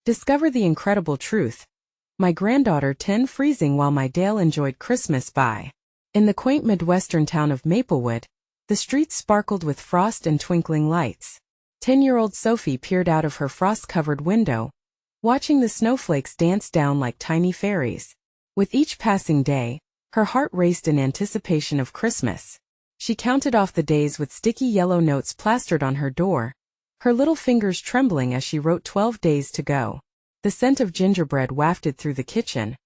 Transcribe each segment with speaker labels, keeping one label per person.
Speaker 1: Discover the incredible truth. My granddaughter 10 freezing while my DIL enjoyed Christmas by. In the quaint Midwestern town of Maplewood, the streets sparkled with frost and twinkling lights. 10-year-old Sophie peered out of her frost-covered window, watching the snowflakes dance down like tiny fairies. With each passing day, her heart raced in anticipation of Christmas. She counted off the days with sticky yellow notes plastered on her door, her little fingers trembling as she wrote 12 days to go. The scent of gingerbread wafted through the kitchen,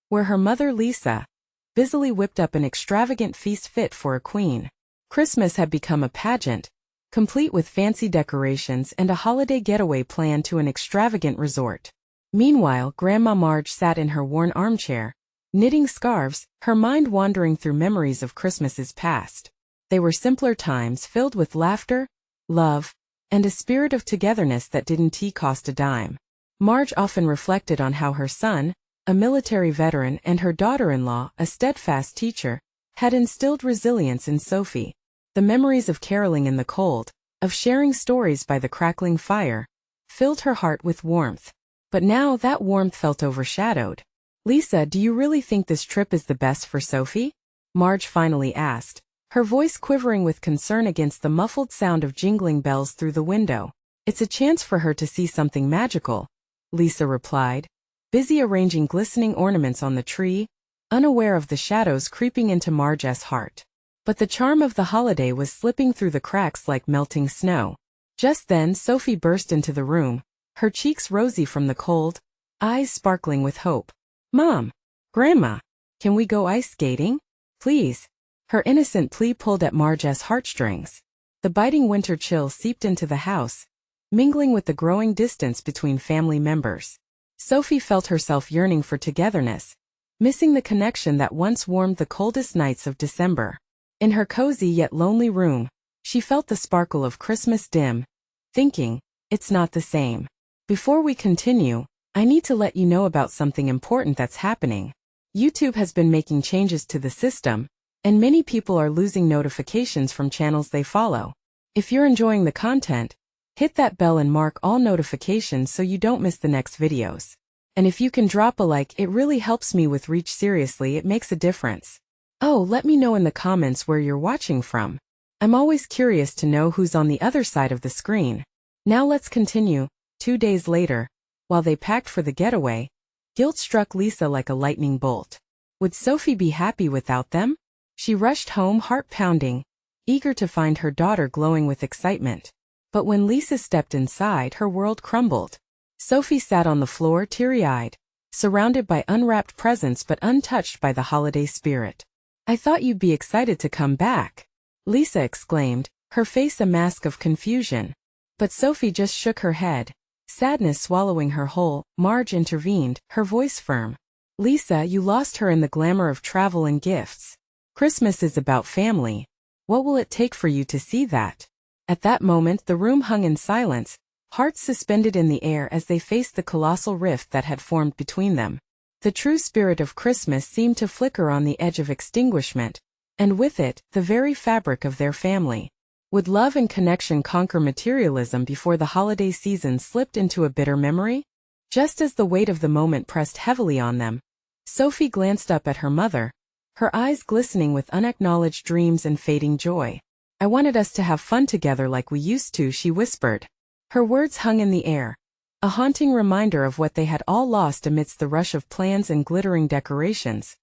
Speaker 1: where her mother Lisa busily whipped up an extravagant feast fit for a queen. Christmas had become a pageant, complete with fancy decorations and a holiday getaway planned to an extravagant resort. Meanwhile, Grandma Marge sat in her worn armchair, knitting scarves, her mind wandering through memories of Christmases past. They were simpler times filled with laughter, love, and a spirit of togetherness that didn't cost a dime. Marge often reflected on how her son, a military veteran, and her daughter-in-law, a steadfast teacher, had instilled resilience in Sophie. The memories of caroling in the cold, of sharing stories by the crackling fire, filled her heart with warmth. But now that warmth felt overshadowed. "Lisa, do you really think this trip is the best for Sophie?" Marge finally asked, her voice quivering with concern against the muffled sound of jingling bells through the window. "It's a chance for her to see something magical," Lisa replied, busy arranging glistening ornaments on the tree, unaware of the shadows creeping into Marge's heart. But the charm of the holiday was slipping through the cracks like melting snow. Just then Sophie burst into the room, her cheeks rosy from the cold, eyes sparkling with hope. "Mom! Grandma! Can we go ice skating? Please!" Her innocent plea pulled at Marge's heartstrings. The biting winter chill seeped into the house, mingling with the growing distance between family members. Sophie felt herself yearning for togetherness, missing the connection that once warmed the coldest nights of December. In her cozy yet lonely room, she felt the sparkle of Christmas dim, thinking, "It's not the same." Before we continue, I need to let you know about something important that's happening. YouTube has been making changes to the system, and many people are losing notifications from channels they follow. If you're enjoying the content, hit that bell and mark all notifications so you don't miss the next videos. And if you can drop a like, it really helps me with reach. Seriously, it makes a difference. Oh, let me know in the comments where you're watching from. I'm always curious to know who's on the other side of the screen. Now let's continue. 2 days later, while they packed for the getaway, guilt struck Lisa like a lightning bolt. Would Sophie be happy without them? She rushed home, heart pounding, eager to find her daughter glowing with excitement. But when Lisa stepped inside, her world crumbled. Sophie sat on the floor, teary-eyed, surrounded by unwrapped presents but untouched by the holiday spirit. "I thought you'd be excited to come back," Lisa exclaimed, her face a mask of confusion. But Sophie just shook her head, sadness swallowing her whole. Marge intervened, her voice firm. "Lisa, you lost her in the glamour of travel and gifts. Christmas is about family. What will it take for you to see that?" At that moment the room hung in silence, hearts suspended in the air as they faced the colossal rift that had formed between them. The true spirit of Christmas seemed to flicker on the edge of extinguishment, and with it, the very fabric of their family. Would love and connection conquer materialism before the holiday season slipped into a bitter memory? Just as the weight of the moment pressed heavily on them, Sophie glanced up at her mother, her eyes glistening with unacknowledged dreams and fading joy. "I wanted us to have fun together like we used to," she whispered. Her words hung in the air, a haunting reminder of what they had all lost amidst the rush of plans and glittering decorations.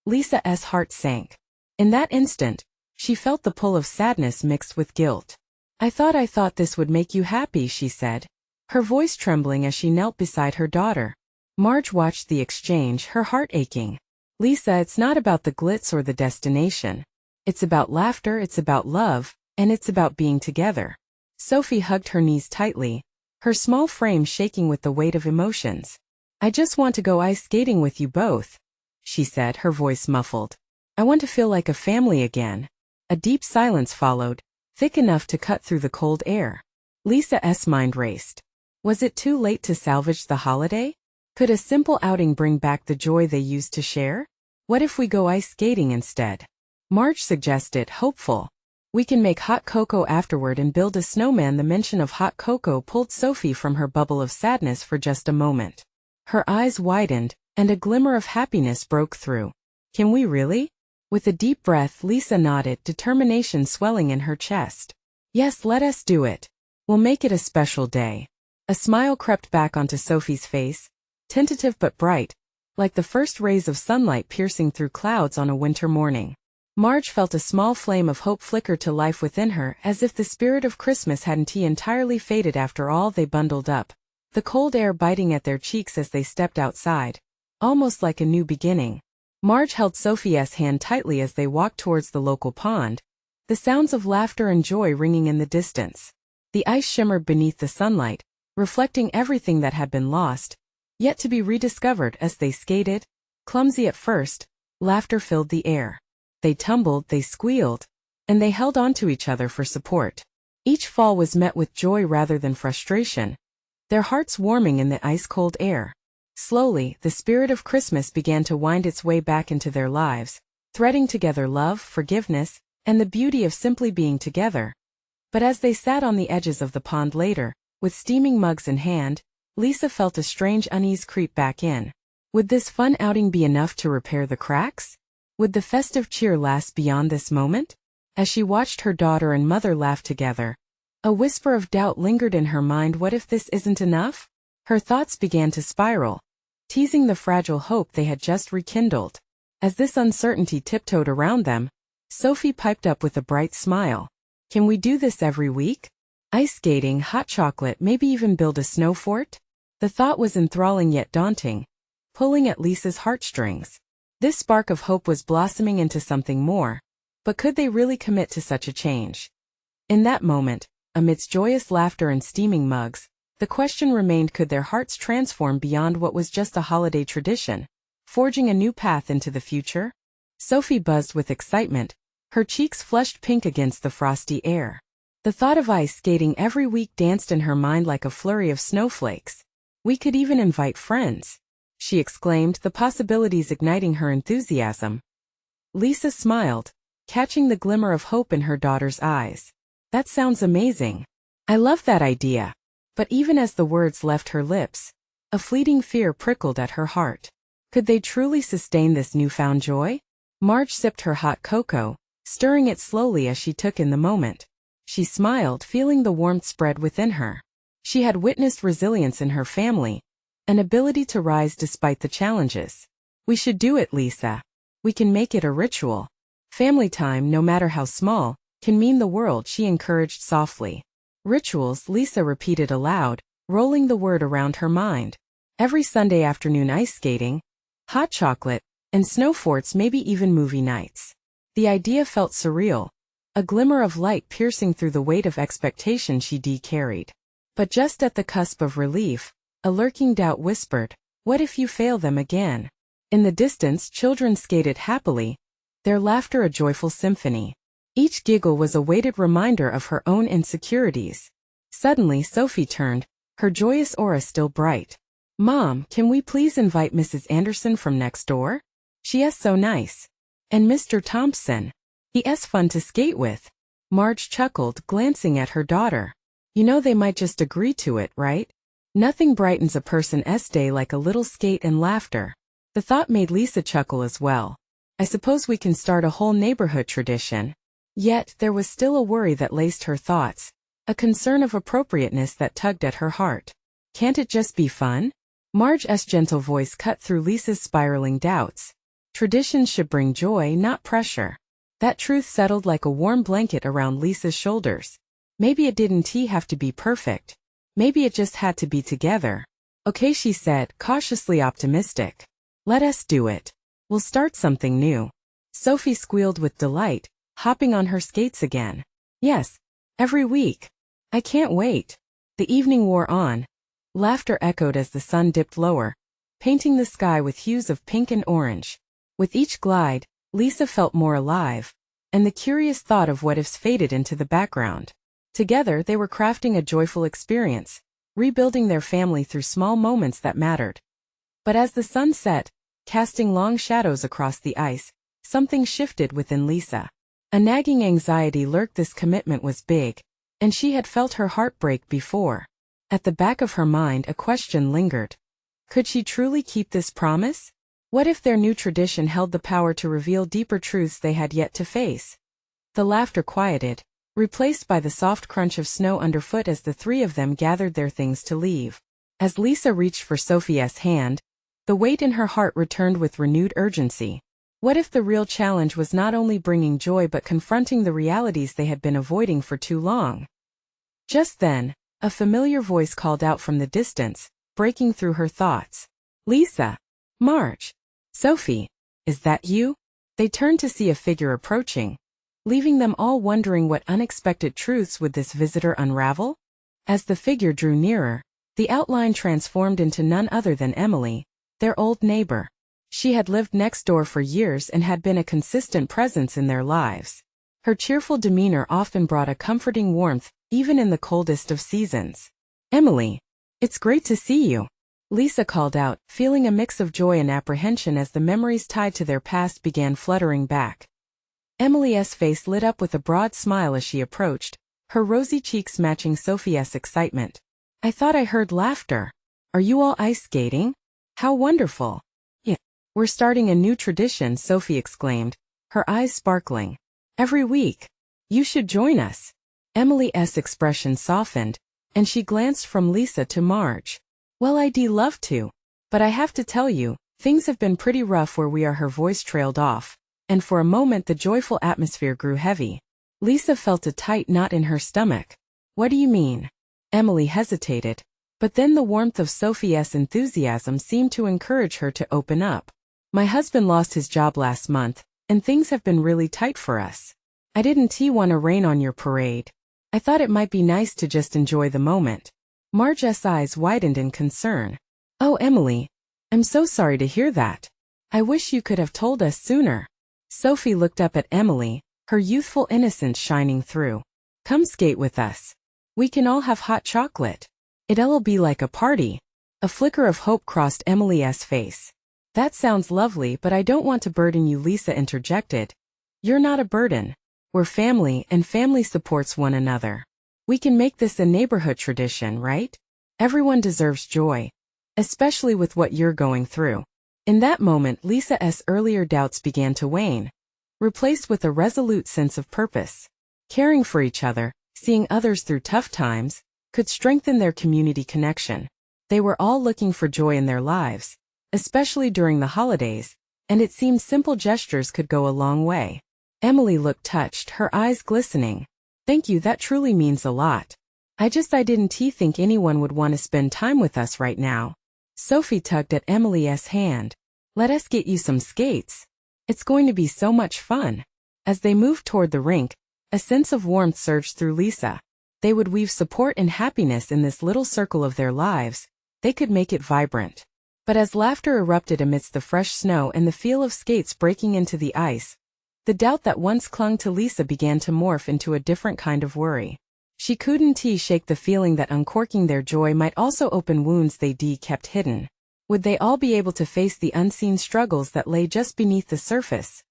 Speaker 1: Lisa's heart sank. In that instant, she felt the pull of sadness mixed with guilt. I thought this would make you happy," she said, her voice trembling as she knelt beside her daughter. Marge watched the exchange, her heart aching. "Lisa, it's not about the glitz or the destination. It's about laughter, it's about love, and it's about being together." Sophie hugged her knees tightly, her small frame shaking with the weight of emotions. "I just want to go ice skating with you both," she said, her voice muffled. "I want to feel like a family again." A deep silence followed, thick enough to cut through the cold air. Lisa's mind raced. Was it too late to salvage the holiday? Could a simple outing bring back the joy they used to share? "What if we go ice skating instead?" Marge suggested, hopeful. We can make hot cocoa afterward and build a snowman. The mention of hot cocoa pulled Sophie from her bubble of sadness for just a moment. Her eyes widened, and a glimmer of happiness broke through. Can we really? With a deep breath, Lisa nodded, determination swelling in her chest. Yes, let us do it. We'll make it a special day. A smile crept back onto Sophie's face, tentative but bright, like the first rays of sunlight piercing through clouds on a winter morning. Marge felt a small flame of hope flicker to life within her, as if the spirit of Christmas hadn't entirely faded after all. They bundled up, the cold air biting at their cheeks as they stepped outside, almost like a new beginning. Marge held Sophie's hand tightly as they walked towards the local pond, the sounds of laughter and joy ringing in the distance. The ice shimmered beneath the sunlight, reflecting everything that had been lost, yet to be rediscovered. As they skated, clumsy at first, laughter filled the air. They tumbled, they squealed, and they held on to each other for support. Each fall was met with joy rather than frustration, their hearts warming in the ice-cold air. Slowly, the spirit of Christmas began to wind its way back into their lives, threading together love, forgiveness, and the beauty of simply being together. But as they sat on the edges of the pond later, with steaming mugs in hand, Lisa felt a strange unease creep back in. Would this fun outing be enough to repair the cracks? Would the festive cheer last beyond this moment? As she watched her daughter and mother laugh together, a whisper of doubt lingered in her mind. What if this isn't enough? Her thoughts began to spiral, teasing the fragile hope they had just rekindled. As this uncertainty tiptoed around them, Sophie piped up with a bright smile. Can we do this every week? Ice skating, hot chocolate, maybe even build a snow fort? The thought was enthralling yet daunting, pulling at Lisa's heartstrings. This spark of hope was blossoming into something more, but could they really commit to such a change? In that moment, amidst joyous laughter and steaming mugs, the question remained: could their hearts transform beyond what was just a holiday tradition, forging a new path into the future? Sophie buzzed with excitement, her cheeks flushed pink against the frosty air. The thought of ice skating every week danced in her mind like a flurry of snowflakes. We could even invite friends, she exclaimed, the possibilities igniting her enthusiasm. Lisa smiled, catching the glimmer of hope in her daughter's eyes. That sounds amazing. I love that idea. But even as the words left her lips, a fleeting fear prickled at her heart. Could they truly sustain this newfound joy? Marge sipped her hot cocoa, stirring it slowly as she took in the moment. She smiled, feeling the warmth spread within her. She had witnessed resilience in her family, an ability to rise despite the challenges. We should do it, Lisa. We can make it a ritual. Family time, no matter how small, can mean the world, she encouraged softly. Rituals, Lisa repeated aloud, rolling the word around her mind. Every Sunday afternoon ice skating, hot chocolate, and snow forts, maybe even movie nights. The idea felt surreal, a glimmer of light piercing through the weight of expectation she carried. But just at the cusp of relief, a lurking doubt whispered, what if you fail them again? In the distance, children skated happily, their laughter a joyful symphony. Each giggle was a weighted reminder of her own insecurities. Suddenly Sophie turned, her joyous aura still bright. Mom, can we please invite Mrs. Anderson from next door? She's so nice. And Mr. Thompson. He's fun to skate with. Marge chuckled, glancing at her daughter. You know they might just agree to it, right? Nothing brightens a person's day like a little skate and laughter. The thought made Lisa chuckle as well. I suppose we can start a whole neighborhood tradition. Yet, there was still a worry that laced her thoughts, a concern of appropriateness that tugged at her heart. Can't it just be fun? Marge's gentle voice cut through Lisa's spiraling doubts. Traditions should bring joy, not pressure. That truth settled like a warm blanket around Lisa's shoulders. Maybe it didn't have to be perfect. Maybe it just had to be together. Okay, she said, cautiously optimistic. Let us do it. We'll start something new. Sophie squealed with delight, hopping on her skates again. Yes, every week. I can't wait. The evening wore on. Laughter echoed as the sun dipped lower, painting the sky with hues of pink and orange. With each glide, Lisa felt more alive, and the curious thought of what-ifs faded into the background. Together they were crafting a joyful experience, rebuilding their family through small moments that mattered. But as the sun set, casting long shadows across the ice, something shifted within Lisa. A nagging anxiety lurked. This commitment was big, and she had felt her heart break before. At the back of her mind a question lingered. Could she truly keep this promise? What if their new tradition held the power to reveal deeper truths they had yet to face? The laughter quieted, replaced by the soft crunch of snow underfoot as the three of them gathered their things to leave. As Lisa reached for Sophia's hand, the weight in her heart returned with renewed urgency. What if the real challenge was not only bringing joy but confronting the realities they had been avoiding for too long? Just then, a familiar voice called out from the distance, breaking through her thoughts. Lisa! Marge! Sophie! Is that you? They turned to see a figure approaching, leaving them all wondering what unexpected truths would this visitor unravel? As the figure drew nearer, the outline transformed into none other than Emily, their old neighbor. She had lived next door for years and had been a consistent presence in their lives. Her cheerful demeanor often brought a comforting warmth, even in the coldest of seasons. Emily! It's great to see you! Lisa called out, feeling a mix of joy and apprehension as the memories tied to their past began fluttering back. Emily's face lit up with a broad smile as she approached, her rosy cheeks matching Sophia's excitement. I thought I heard laughter. Are you all ice skating? How wonderful! Yeah. We're starting a new tradition, Sophie exclaimed, her eyes sparkling. Every week. You should join us. Emily's expression softened, and she glanced from Lisa to Marge. Well, I'd love to. But I have to tell you, things have been pretty rough where we are. Her voice trailed off, and for a moment the joyful atmosphere grew heavy. Lisa felt a tight knot in her stomach. What do you mean? Emily hesitated, but then the warmth of Sophie's enthusiasm seemed to encourage her to open up. My husband lost his job last month, and things have been really tight for us. I didn't want to rain on your parade. I thought it might be nice to just enjoy the moment. Marge's eyes widened in concern. Oh, Emily, I'm so sorry to hear that. I wish you could have told us sooner. Sophie looked up at Emily, her youthful innocence shining through. Come skate with us. We can all have hot chocolate. It'll be like a party. A flicker of hope crossed Emily's face. That sounds lovely, but I don't want to burden you, Lisa interjected. You're not a burden. We're family, and family supports one another. We can make this a neighborhood tradition, right? Everyone deserves joy. Especially with what you're going through. In that moment, Lisa's earlier doubts began to wane, replaced with a resolute sense of purpose. Caring for each other, seeing others through tough times, could strengthen their community connection. They were all looking for joy in their lives, especially during the holidays, and it seemed simple gestures could go a long way. Emily looked touched, her eyes glistening. Thank you, that truly means a lot. I didn't think anyone would want to spend time with us right now. Sophie tugged at Emily's hand. Let us get you some skates. It's going to be so much fun. As they moved toward the rink, a sense of warmth surged through Lisa. They would weave support and happiness in this little circle of their lives. They could make it vibrant. But as laughter erupted amidst the fresh snow and the feel of skates breaking into the ice, the doubt that once clung to Lisa began to morph into a different kind of worry. She couldn't shake the feeling that uncorking their joy might also open wounds they kept hidden. Would they all be able to face the unseen struggles that lay just beneath the surface?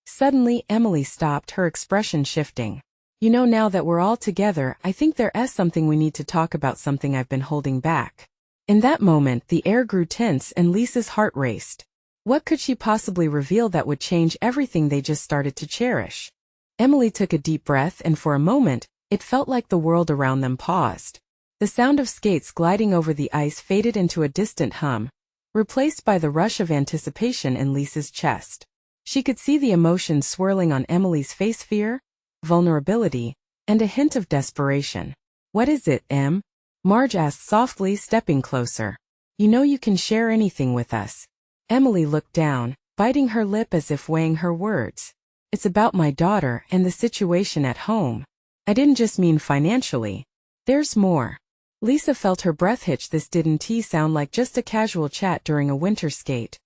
Speaker 1: Suddenly, Emily stopped, her expression shifting. You know, now that we're all together, I think there's something we need to talk about, something I've been holding back. In that moment, the air grew tense and Lisa's heart raced. What could she possibly reveal that would change everything they just started to cherish? Emily took a deep breath, and for a moment, it felt like the world around them paused. The sound of skates gliding over the ice faded into a distant hum, replaced by the rush of anticipation in Lisa's chest. She could see the emotions swirling on Emily's face: fear, vulnerability, and a hint of desperation. What is it, Em? Marge asked softly, stepping closer. You know you can share anything with us. Emily looked down, biting her lip as if weighing her words. It's about my daughter and the situation at home. I didn't just mean financially. There's more. Lisa felt her breath hitch. This didn't sound like just a casual chat during a winter skate.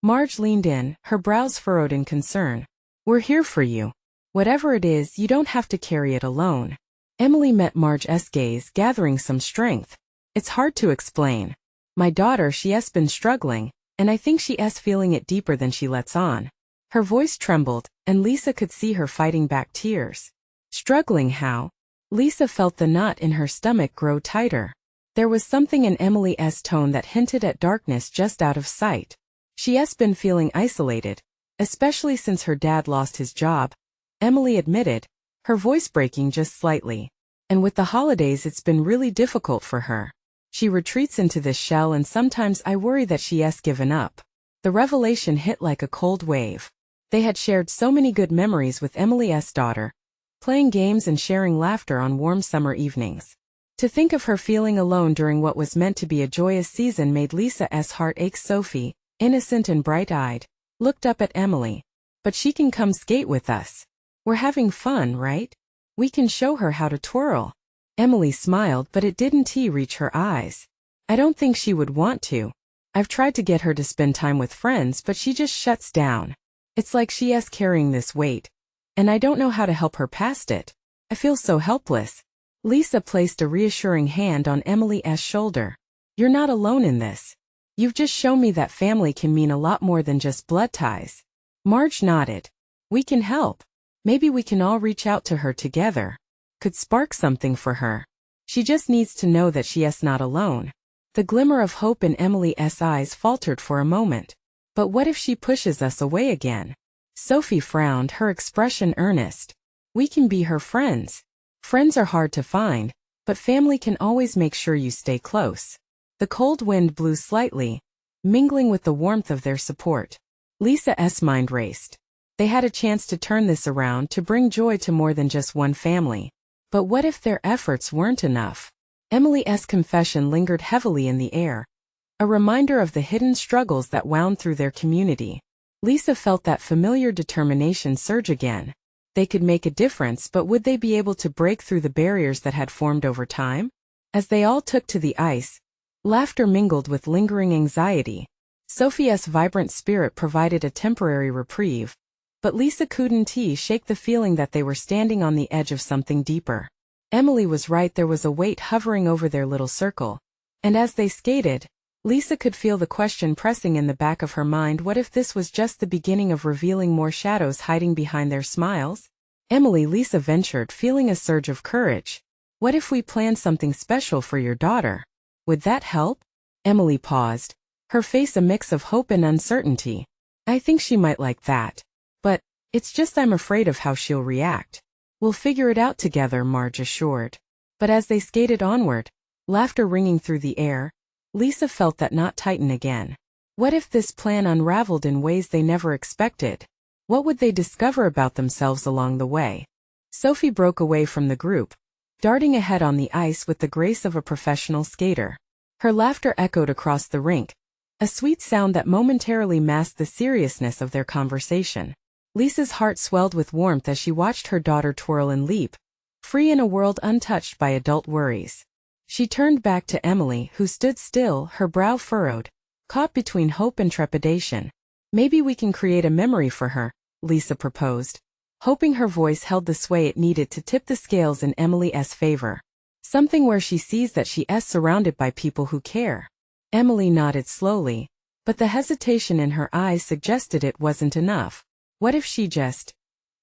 Speaker 1: Marge leaned in, her brows furrowed in concern. We're here for you. Whatever it is, you don't have to carry it alone. Emily met Marge's gaze, gathering some strength. It's hard to explain. My daughter, she's been struggling, and I think she's feeling it deeper than she lets on. Her voice trembled, and Lisa could see her fighting back tears. Struggling how? Lisa felt the knot in her stomach grow tighter. There was something in Emily's tone that hinted at darkness just out of sight. She's been feeling isolated, especially since her dad lost his job, Emily admitted, her voice breaking just slightly. And with the holidays it's been really difficult for her. She retreats into this shell and sometimes I worry that she's given up. The revelation hit like a cold wave. They had shared so many good memories with Emily's daughter, playing games and sharing laughter on warm summer evenings. To think of her feeling alone during what was meant to be a joyous season made Lisa's heart ache. Sophie, innocent and bright-eyed, looked up at Emily. But she can come skate with us. We're having fun, right? We can show her how to twirl. Emily smiled, but it didn't reach her eyes. I don't think she would want to. I've tried to get her to spend time with friends, but she just shuts down. It's like she's carrying this weight, and I don't know how to help her past it. I feel so helpless. Lisa placed a reassuring hand on Emily's shoulder. You're not alone in this. You've just shown me that family can mean a lot more than just blood ties. Marge nodded. We can help. Maybe we can all reach out to her together. Could spark something for her. She just needs to know that she's not alone. The glimmer of hope in Emily's eyes faltered for a moment. But what if she pushes us away again? Sophie frowned, her expression earnest. We can be her friends. Friends are hard to find, but family can always make sure you stay close. The cold wind blew slightly, mingling with the warmth of their support. Lisa's mind raced. They had a chance to turn this around, to bring joy to more than just one family. But what if their efforts weren't enough? Emily's confession lingered heavily in the air, a reminder of the hidden struggles that wound through their community. Lisa felt that familiar determination surge again. They could make a difference, but would they be able to break through the barriers that had formed over time? As they all took to the ice, laughter mingled with lingering anxiety. Sophie's vibrant spirit provided a temporary reprieve, but Lisa couldn't shake the feeling that they were standing on the edge of something deeper. Emily was right, there was a weight hovering over their little circle. And as they skated, Lisa could feel the question pressing in the back of her mind: what if this was just the beginning of revealing more shadows hiding behind their smiles? Emily, Lisa ventured, feeling a surge of courage. What if we planned something special for your daughter? Would that help? Emily paused, her face a mix of hope and uncertainty. I think she might like that. But it's just I'm afraid of how she'll react. We'll figure it out together, Marge assured. But as they skated onward, laughter ringing through the air, Lisa felt that knot tighten again. What if this plan unraveled in ways they never expected? What would they discover about themselves along the way? Sophie broke away from the group, darting ahead on the ice with the grace of a professional skater. Her laughter echoed across the rink, a sweet sound that momentarily masked the seriousness of their conversation. Lisa's heart swelled with warmth as she watched her daughter twirl and leap, free in a world untouched by adult worries. She turned back to Emily, who stood still, her brow furrowed, caught between hope and trepidation. Maybe we can create a memory for her, Lisa proposed, hoping her voice held the sway it needed to tip the scales in Emily's favor. Something where she sees that she is surrounded by people who care. Emily nodded slowly, but the hesitation in her eyes suggested it wasn't enough. What if she just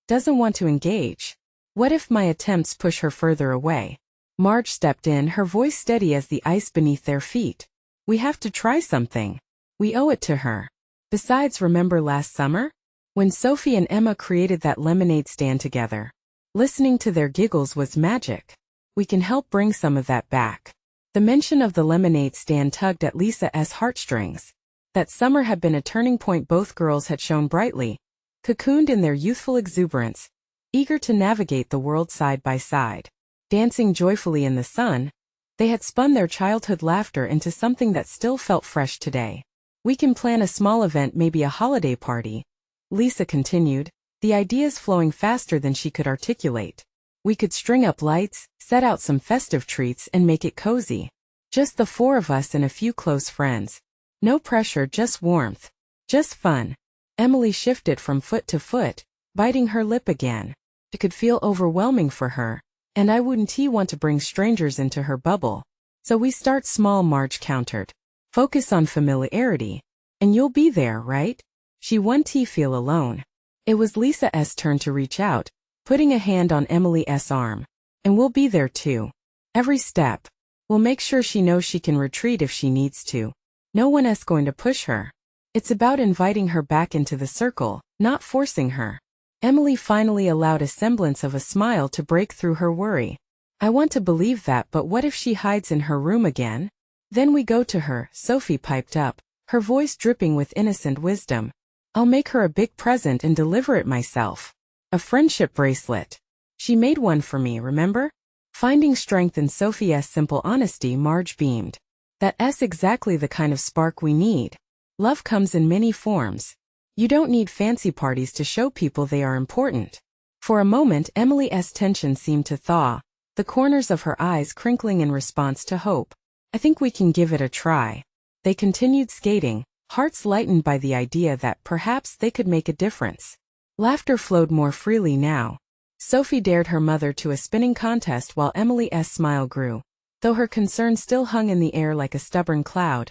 Speaker 1: doesn't want to engage? What if my attempts push her further away? Marge stepped in, her voice steady as the ice beneath their feet. We have to try something. We owe it to her. Besides, remember last summer? When Sophie and Emma created that lemonade stand together. Listening to their giggles was magic. We can help bring some of that back. The mention of the lemonade stand tugged at Lisa's heartstrings. That summer had been a turning point. Both girls had shone brightly, cocooned in their youthful exuberance, eager to navigate the world side by side. Dancing joyfully in the sun, they had spun their childhood laughter into something that still felt fresh today. We can plan a small event, maybe a holiday party, Lisa continued, the ideas flowing faster than she could articulate. We could string up lights, set out some festive treats, and make it cozy. Just the four of us and a few close friends. No pressure, just warmth. Just fun. Emily shifted from foot to foot, biting her lip again. It could feel overwhelming for her. And I wouldn't want to bring strangers into her bubble. So we start small, Marge countered. Focus on familiarity. And you'll be there, right? She won't feel alone. It was Lisa's turn to reach out, putting a hand on Emily's arm. And we'll be there too. Every step. We'll make sure she knows she can retreat if she needs to. No one is going to push her. It's about inviting her back into the circle, not forcing her. Emily finally allowed a semblance of a smile to break through her worry. I want to believe that, but what if she hides in her room again? Then we go to her, Sophie piped up, her voice dripping with innocent wisdom. I'll make her a big present and deliver it myself. A friendship bracelet. She made one for me, remember? Finding strength in Sophie's simple honesty, Marge beamed. That's exactly the kind of spark we need. Love comes in many forms. You don't need fancy parties to show people they are important. For a moment, Emily's tension seemed to thaw, the corners of her eyes crinkling in response to hope. I think we can give it a try. They continued skating, hearts lightened by the idea that perhaps they could make a difference. Laughter flowed more freely now. Sophie dared her mother to a spinning contest while Emily's smile grew, though her concern still hung in the air like a stubborn cloud.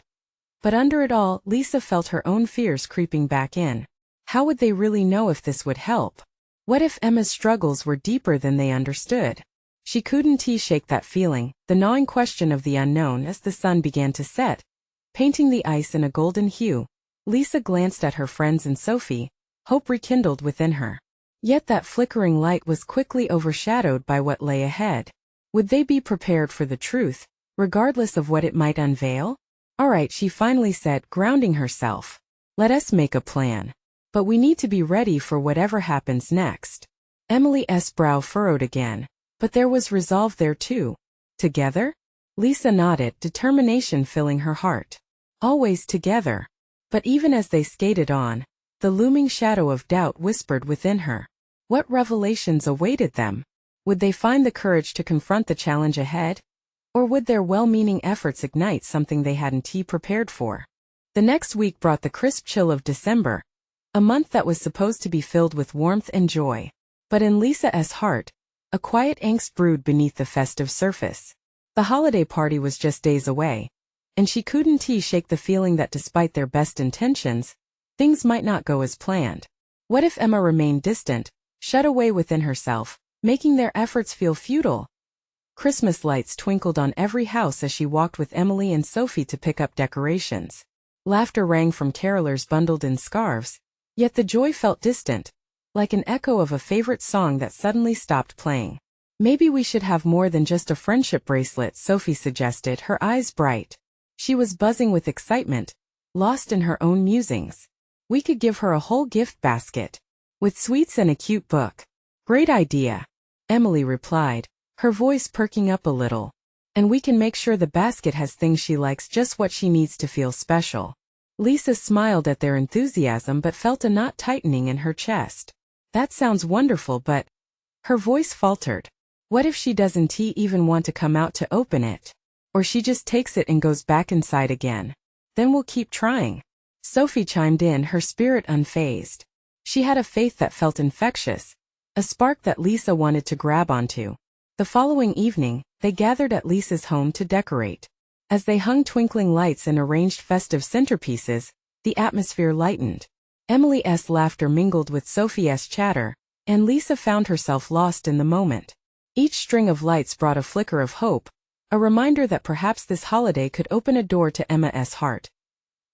Speaker 1: But under it all, Lisa felt her own fears creeping back in. How would they really know if this would help? What if Emma's struggles were deeper than they understood? She couldn't shake that feeling, the gnawing question of the unknown as the sun began to set, painting the ice in a golden hue. Lisa glanced at her friends and Sophie, hope rekindled within her. Yet that flickering light was quickly overshadowed by what lay ahead. Would they be prepared for the truth, regardless of what it might unveil? All right, she finally said, grounding herself. Let us make a plan. But we need to be ready for whatever happens next. Emily's brow furrowed again, but there was resolve there too. Together? Lisa nodded, determination filling her heart. Always together. But even as they skated on, the looming shadow of doubt whispered within her. What revelations awaited them? Would they find the courage to confront the challenge ahead? Or would their well-meaning efforts ignite something they hadn't prepared for? The next week brought the crisp chill of December, a month that was supposed to be filled with warmth and joy. But in Lisa's heart, a quiet angst brewed beneath the festive surface. The holiday party was just days away, and she couldn't shake the feeling that despite their best intentions, things might not go as planned. What if Emma remained distant, shut away within herself, making their efforts feel futile? Christmas lights twinkled on every house as she walked with Emily and Sophie to pick up decorations. Laughter rang from carolers bundled in scarves, yet the joy felt distant, like an echo of a favorite song that suddenly stopped playing. Maybe we should have more than just a friendship bracelet, Sophie suggested, her eyes bright. She was buzzing with excitement, lost in her own musings. We could give her a whole gift basket, with sweets and a cute book. Great idea, Emily replied, her voice perking up a little. And we can make sure the basket has things she likes, just what she needs to feel special. Lisa smiled at their enthusiasm but felt a knot tightening in her chest. That sounds wonderful, but... Her voice faltered. What if she doesn't even want to come out to open it? Or she just takes it and goes back inside again? Then we'll keep trying. Sophie chimed in, her spirit unfazed. She had a faith that felt infectious, a spark that Lisa wanted to grab onto. The following evening, they gathered at Lisa's home to decorate. As they hung twinkling lights and arranged festive centerpieces, the atmosphere lightened. Emily's laughter mingled with Sophie's chatter, and Lisa found herself lost in the moment. Each string of lights brought a flicker of hope, a reminder that perhaps this holiday could open a door to Emma's heart.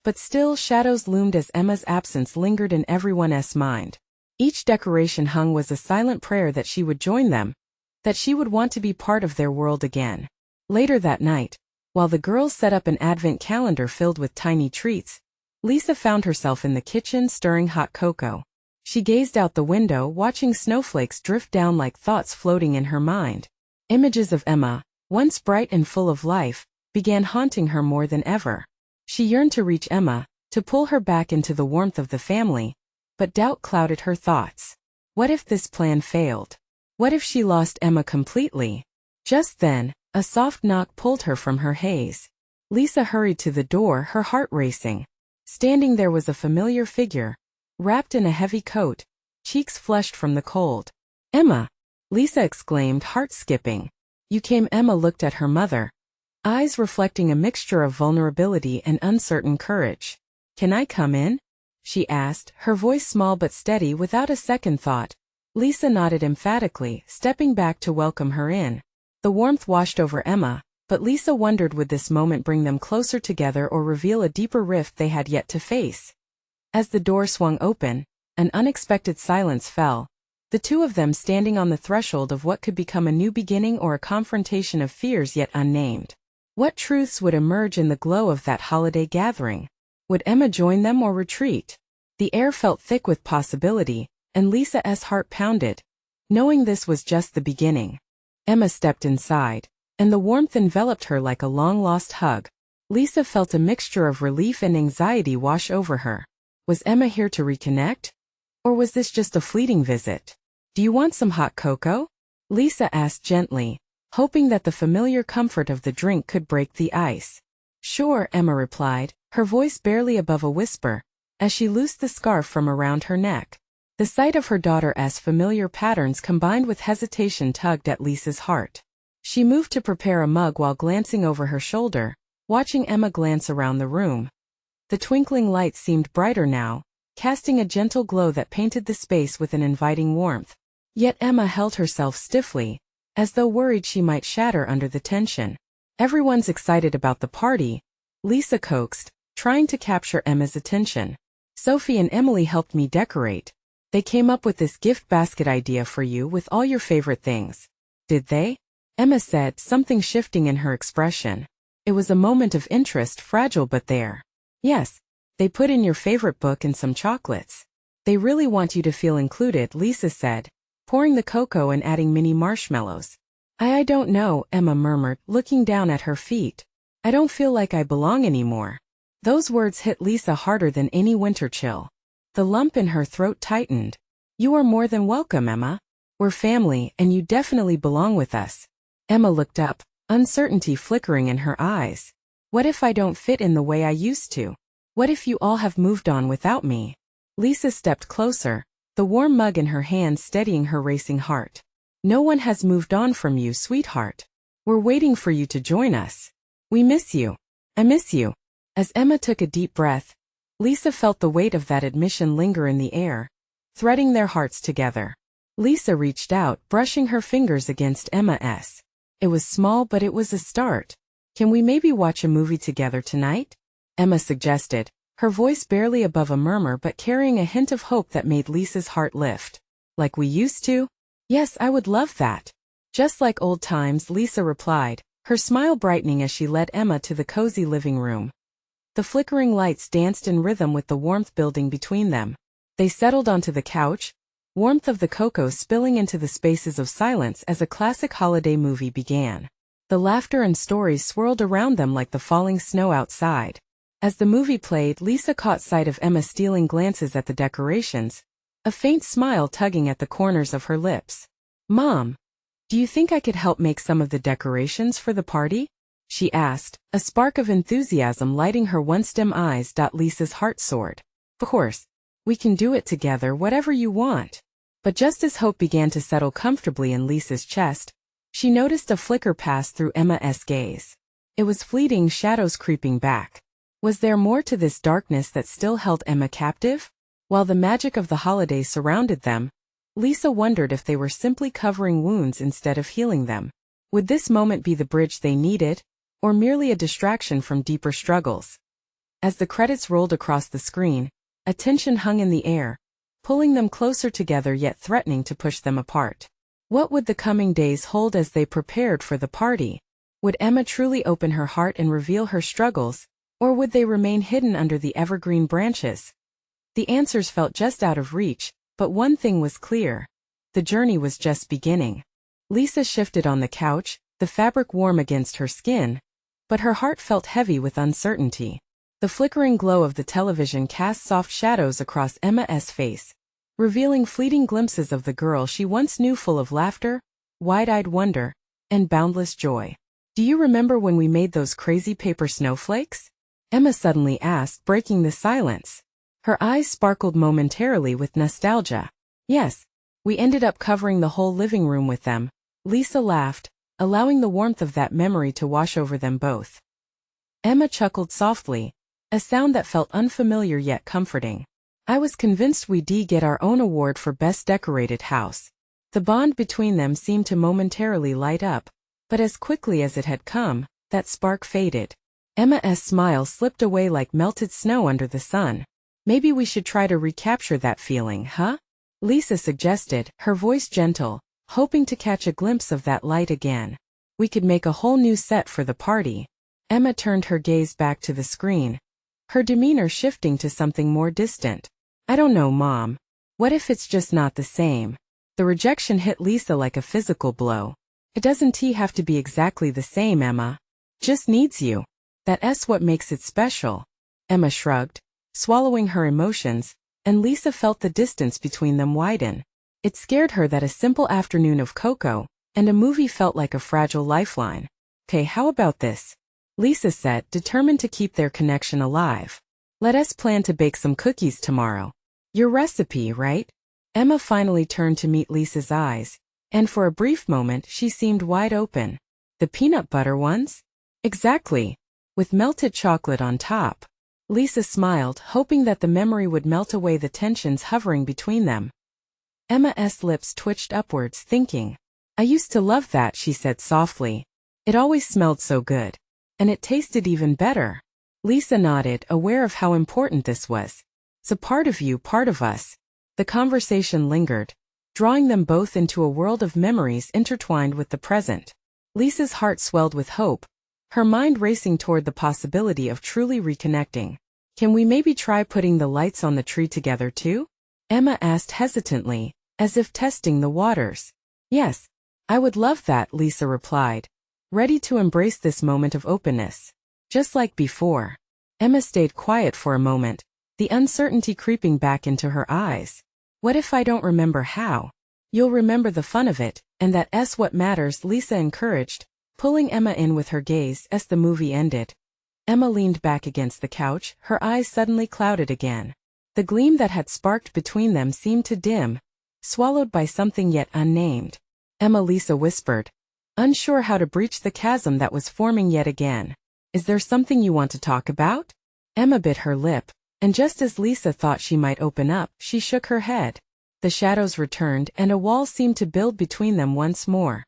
Speaker 1: But still, shadows loomed as Emma's absence lingered in everyone's mind. Each decoration hung was a silent prayer that she would join them, that she would want to be part of their world again. Later that night, while the girls set up an advent calendar filled with tiny treats, Lisa found herself in the kitchen stirring hot cocoa. She gazed out the window, watching snowflakes drift down like thoughts floating in her mind. Images of Emma, once bright and full of life, began haunting her more than ever. She yearned to reach Emma, to pull her back into the warmth of the family, but doubt clouded her thoughts. What if this plan failed? What if she lost Emma completely? Just then, a soft knock pulled her from her haze. Lisa hurried to the door, her heart racing. Standing there was a familiar figure, wrapped in a heavy coat, cheeks flushed from the cold. Emma! Lisa exclaimed, heart skipping. You came. Emma looked at her mother, eyes reflecting a mixture of vulnerability and uncertain courage. Can I come in? she asked, her voice small but steady without a second thought. Lisa nodded emphatically, stepping back to welcome her in. The warmth washed over Emma, but Lisa wondered would this moment bring them closer together or reveal a deeper rift they had yet to face. As the door swung open, an unexpected silence fell, the two of them standing on the threshold of what could become a new beginning or a confrontation of fears yet unnamed. What truths would emerge in the glow of that holiday gathering? Would Emma join them or retreat? The air felt thick with possibility, and Lisa's heart pounded, knowing this was just the beginning. Emma stepped inside, and the warmth enveloped her like a long-lost hug. Lisa felt a mixture of relief and anxiety wash over her. Was Emma here to reconnect? Or was this just a fleeting visit? Do you want some hot cocoa? Lisa asked gently, hoping that the familiar comfort of the drink could break the ice. Sure, Emma replied, her voice barely above a whisper, as she loosed the scarf from around her neck. The sight of her daughter's familiar patterns combined with hesitation tugged at Lisa's heart. She moved to prepare a mug while glancing over her shoulder, watching Emma glance around the room. The twinkling lights seemed brighter now, casting a gentle glow that painted the space with an inviting warmth. Yet Emma held herself stiffly, as though worried she might shatter under the tension. Everyone's excited about the party, Lisa coaxed, trying to capture Emma's attention. Sophie and Emily helped me decorate. They came up with this gift basket idea for you with all your favorite things. Did they? Emma said, something shifting in her expression. It was a moment of interest, fragile but there. Yes, they put in your favorite book and some chocolates. They really want you to feel included, Lisa said, pouring the cocoa and adding mini marshmallows. I don't know, Emma murmured, looking down at her feet. I don't feel like I belong anymore. Those words hit Lisa harder than any winter chill. The lump in her throat tightened. You are more than welcome, Emma. We're family, and you definitely belong with us. Emma looked up, uncertainty flickering in her eyes. What if I don't fit in the way I used to? What if you all have moved on without me? Lisa stepped closer, the warm mug in her hand steadying her racing heart. No one has moved on from you, sweetheart. We're waiting for you to join us. We miss you. I miss you. As Emma took a deep breath, Lisa felt the weight of that admission linger in the air, threading their hearts together. Lisa reached out, brushing her fingers against Emma's. It was small, but it was a start. Can we maybe watch a movie together tonight? Emma suggested, her voice barely above a murmur but carrying a hint of hope that made Lisa's heart lift. Like we used to? Yes, I would love that. Just like old times, Lisa replied, her smile brightening as she led Emma to the cozy living room. The flickering lights danced in rhythm with the warmth building between them. They settled onto the couch, warmth of the cocoa spilling into the spaces of silence as a classic holiday movie began. The laughter and stories swirled around them like the falling snow outside. As the movie played, Lisa caught sight of Emma stealing glances at the decorations, a faint smile tugging at the corners of her lips. Mom, do you think I could help make some of the decorations for the party? She asked, a spark of enthusiasm lighting her once dim eyes. Lisa's heart soared. Of course, we can do it together, whatever you want. But just as hope began to settle comfortably in Lisa's chest, she noticed a flicker pass through Emma's gaze. It was fleeting, shadows creeping back. Was there more to this darkness that still held Emma captive? While the magic of the holiday surrounded them, Lisa wondered if they were simply covering wounds instead of healing them. Would this moment be the bridge they needed, or merely a distraction from deeper struggles? As the credits rolled across the screen, a tension hung in the air, pulling them closer together yet threatening to push them apart. What would the coming days hold as they prepared for the party? Would Emma truly open her heart and reveal her struggles, or would they remain hidden under the evergreen branches? The answers felt just out of reach, but one thing was clear. The journey was just beginning. Lisa shifted on the couch, the fabric warm against her skin, but her heart felt heavy with uncertainty. The flickering glow of the television cast soft shadows across Emma's face, revealing fleeting glimpses of the girl she once knew, full of laughter, wide-eyed wonder, and boundless joy. Do you remember when we made those crazy paper snowflakes? Emma suddenly asked, breaking the silence. Her eyes sparkled momentarily with nostalgia. Yes, we ended up covering the whole living room with them. Lisa laughed, allowing the warmth of that memory to wash over them both. Emma chuckled softly, a sound that felt unfamiliar yet comforting. I was convinced we'd get our own award for Best Decorated House. The bond between them seemed to momentarily light up, but as quickly as it had come, that spark faded. Emma's smile slipped away like melted snow under the sun. Maybe we should try to recapture that feeling, huh? Lisa suggested, her voice gentle, hoping to catch a glimpse of that light again. We could make a whole new set for the party. Emma turned her gaze back to the screen, her demeanor shifting to something more distant. I don't know, Mom. What if it's just not the same? The rejection hit Lisa like a physical blow. It doesn't have to be exactly the same, Emma. Just needs you. That's what makes it special. Emma shrugged, swallowing her emotions, and Lisa felt the distance between them widen. It scared her that a simple afternoon of cocoa and a movie felt like a fragile lifeline. Okay, how about this? Lisa said, determined to keep their connection alive. Let us plan to bake some cookies tomorrow. Your recipe, right? Emma finally turned to meet Lisa's eyes, and for a brief moment she seemed wide open. The peanut butter ones? Exactly. With melted chocolate on top. Lisa smiled, hoping that the memory would melt away the tensions hovering between them. Emma's lips twitched upwards, thinking. I used to love that, she said softly. It always smelled so good. And it tasted even better. Lisa nodded, aware of how important this was. It's a part of you, part of us. The conversation lingered, drawing them both into a world of memories intertwined with the present. Lisa's heart swelled with hope, her mind racing toward the possibility of truly reconnecting. Can we maybe try putting the lights on the tree together too? Emma asked hesitantly, as if testing the waters. Yes, I would love that, Lisa replied, ready to embrace this moment of openness. Just like before. Emma stayed quiet for a moment, the uncertainty creeping back into her eyes. What if I don't remember how? You'll remember the fun of it, and that's what matters, Lisa encouraged, pulling Emma in with her gaze as the movie ended. Emma leaned back against the couch, her eyes suddenly clouded again. The gleam that had sparked between them seemed to dim, swallowed by something yet unnamed. Emma, Lisa whispered, unsure how to breach the chasm that was forming yet again. Is there something you want to talk about? Emma bit her lip, and just as Lisa thought she might open up, she shook her head. The shadows returned and a wall seemed to build between them once more.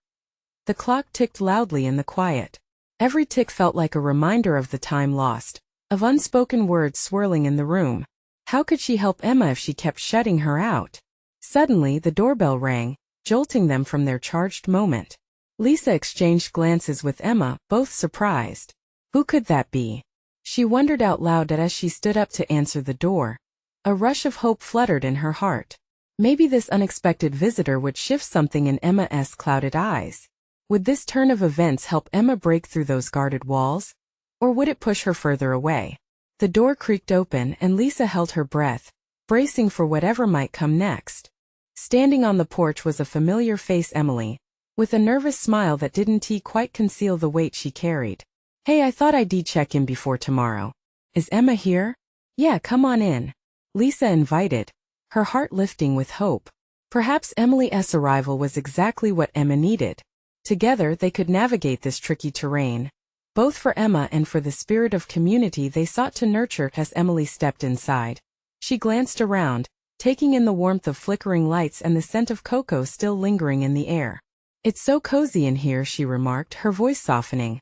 Speaker 1: The clock ticked loudly in the quiet. Every tick felt like a reminder of the time lost, of unspoken words swirling in the room. How could she help Emma if she kept shutting her out? Suddenly the doorbell rang, jolting them from their charged moment. Lisa exchanged glances with Emma, both surprised. Who could that be? She wondered out loud as she stood up to answer the door. A rush of hope fluttered in her heart. Maybe this unexpected visitor would shift something in Emma's clouded eyes. Would this turn of events help Emma break through those guarded walls? Or would it push her further away? The door creaked open and Lisa held her breath, bracing for whatever might come next. Standing on the porch was a familiar face, Emily, with a nervous smile that didn't quite conceal the weight she carried. Hey, I thought I'd check in before tomorrow. Is Emma here? Yeah, come on in. Lisa invited, her heart lifting with hope. Perhaps Emily's arrival was exactly what Emma needed. Together they could navigate this tricky terrain, both for Emma and for the spirit of community they sought to nurture. As Emily stepped inside, she glanced around, taking in the warmth of flickering lights and the scent of cocoa still lingering in the air. It's so cozy in here, she remarked, her voice softening.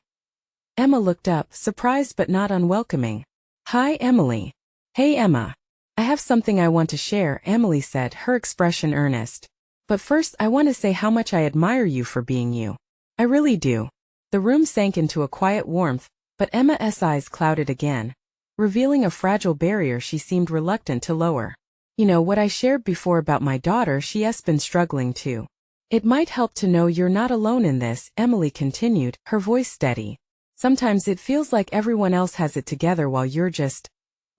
Speaker 1: Emma looked up, surprised but not unwelcoming. Hi, Emily. Hey, Emma. I have something I want to share, Emily said, her expression earnest. But first I want to say how much I admire you for being you. I really do. The room sank into a quiet warmth, but Emma's eyes clouded again, revealing a fragile barrier she seemed reluctant to lower. You know what I shared before about my daughter, she's been struggling too. It might help to know you're not alone in this, Emily continued, her voice steady. Sometimes it feels like everyone else has it together while you're just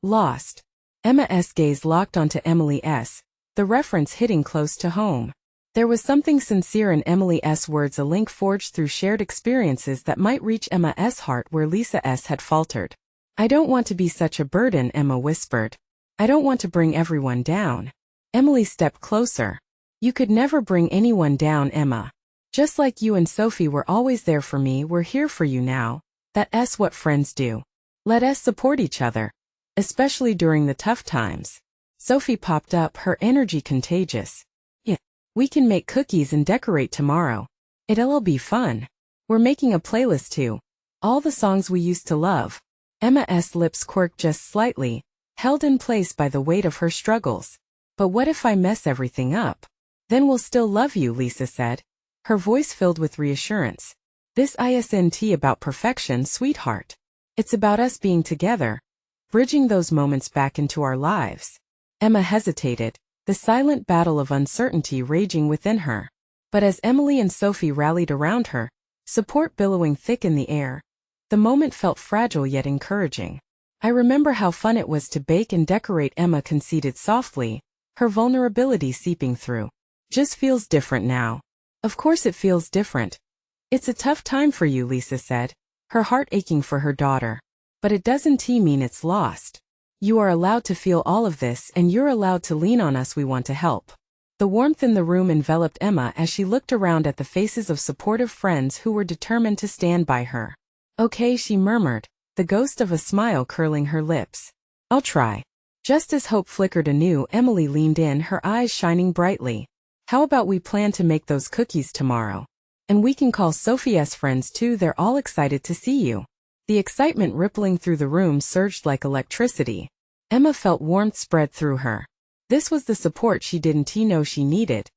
Speaker 1: lost. Emma's gaze locked onto Emily's, the reference hitting close to home. There was something sincere in Emily's words, a link forged through shared experiences that might reach Emma's heart where Lisa's had faltered. I don't want to be such a burden, Emma whispered. I don't want to bring everyone down. Emily stepped closer. You could never bring anyone down, Emma. Just like you and Sophie were always there for me, we're here for you now. That's what friends do. Let us support each other. Especially during the tough times. Sophie popped up, her energy contagious. Yeah, we can make cookies and decorate tomorrow. It'll be fun. We're making a playlist too. All the songs we used to love. Emma's lips quirked just slightly, held in place by the weight of her struggles. But what if I mess everything up? Then we'll still love you, Lisa said, her voice filled with reassurance. This isn't about perfection, sweetheart. It's about us being together, bridging those moments back into our lives. Emma hesitated, the silent battle of uncertainty raging within her. But as Emily and Sophie rallied around her, support billowing thick in the air, the moment felt fragile yet encouraging. I remember how fun it was to bake and decorate, Emma conceded softly, her vulnerability seeping through. Just feels different now. Of course it feels different. It's a tough time for you, Lisa said, her heart aching for her daughter. But it doesn't mean it's lost. You are allowed to feel all of this, and you're allowed to lean on us. We want to help. The warmth in the room enveloped Emma as she looked around at the faces of supportive friends who were determined to stand by her. Okay, she murmured, the ghost of a smile curling her lips. I'll try. Just as hope flickered anew, Emily leaned in, her eyes shining brightly. How about we plan to make those cookies tomorrow? And we can call Sophie's friends too, they're all excited to see you. The excitement rippling through the room surged like electricity. Emma felt warmth spread through her. This was the support she didn't know she needed.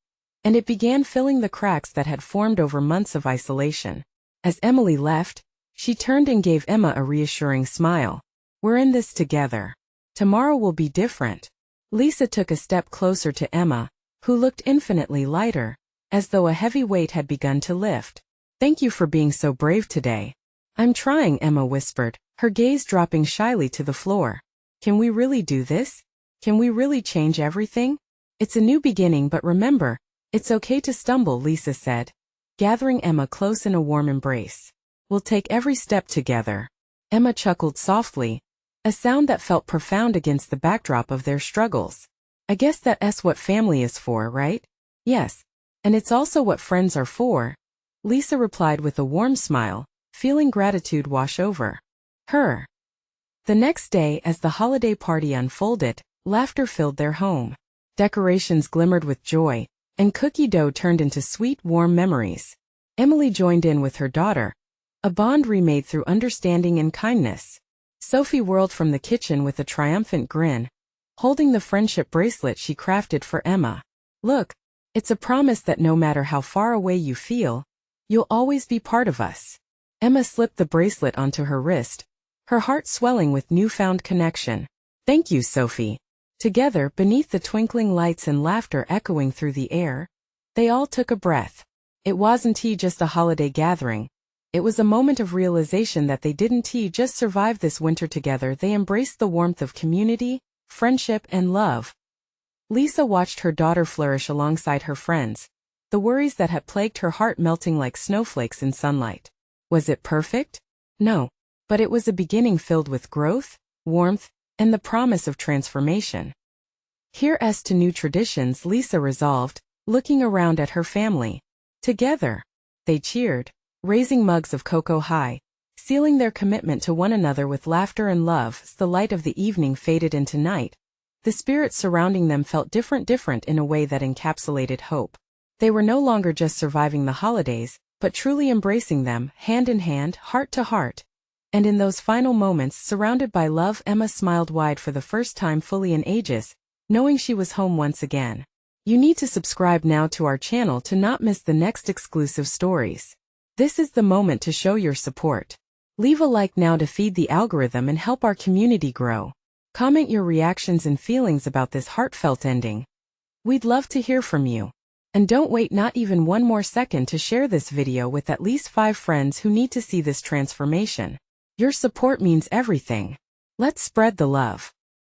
Speaker 1: And it began filling the cracks that had formed over months of isolation. As Emily left, she turned and gave Emma a reassuring smile. We're in this together. Tomorrow will be different. Lisa took a step closer to Emma, who looked infinitely lighter, as though a heavy weight had begun to lift. Thank you for being so brave today. I'm trying, Emma whispered, her gaze dropping shyly to the floor. Can we really do this? Can we really change everything? It's a new beginning, but remember, it's okay to stumble, Lisa said, gathering Emma close in a warm embrace. We'll take every step together. Emma chuckled softly, a sound that felt profound against the backdrop of their struggles. I guess that's what family is for, right? Yes. And it's also what friends are for, Lisa replied with a warm smile, feeling gratitude wash over her. The next day, as the holiday party unfolded, laughter filled their home. Decorations glimmered with joy, and cookie dough turned into sweet, warm memories. Emily joined in with her daughter, a bond remade through understanding and kindness. Sophie whirled from the kitchen with a triumphant grin, holding the friendship bracelet she crafted for Emma. Look, it's a promise that no matter how far away you feel, you'll always be part of us. Emma slipped the bracelet onto her wrist, her heart swelling with newfound connection. Thank you, Sophie. Together, beneath the twinkling lights and laughter echoing through the air, they all took a breath. It wasn't just a holiday gathering. It was a moment of realization that they didn't just survive this winter together. They embraced the warmth of community, friendship, and love. Lisa watched her daughter flourish alongside her friends, the worries that had plagued her heart melting like snowflakes in sunlight. Was it perfect? No. But it was a beginning filled with growth, warmth, and the promise of transformation. Here's to new traditions, Lisa resolved, looking around at her family. Together, they cheered, raising mugs of cocoa high, sealing their commitment to one another with laughter and love. As the light of the evening faded into night, the spirit surrounding them felt different in a way that encapsulated hope. They were no longer just surviving the holidays, but truly embracing them, hand in hand, heart to heart. And in those final moments, surrounded by love, Emma smiled wide for the first time fully in ages, knowing she was home once again. You need to subscribe now to our channel to not miss the next exclusive stories. This is the moment to show your support. Leave a like now to feed the algorithm and help our community grow. Comment your reactions and feelings about this heartfelt ending. We'd love to hear from you. And don't wait not even one more second to share this video with at least 5 friends who need to see this transformation. Your support means everything. Let's spread the love.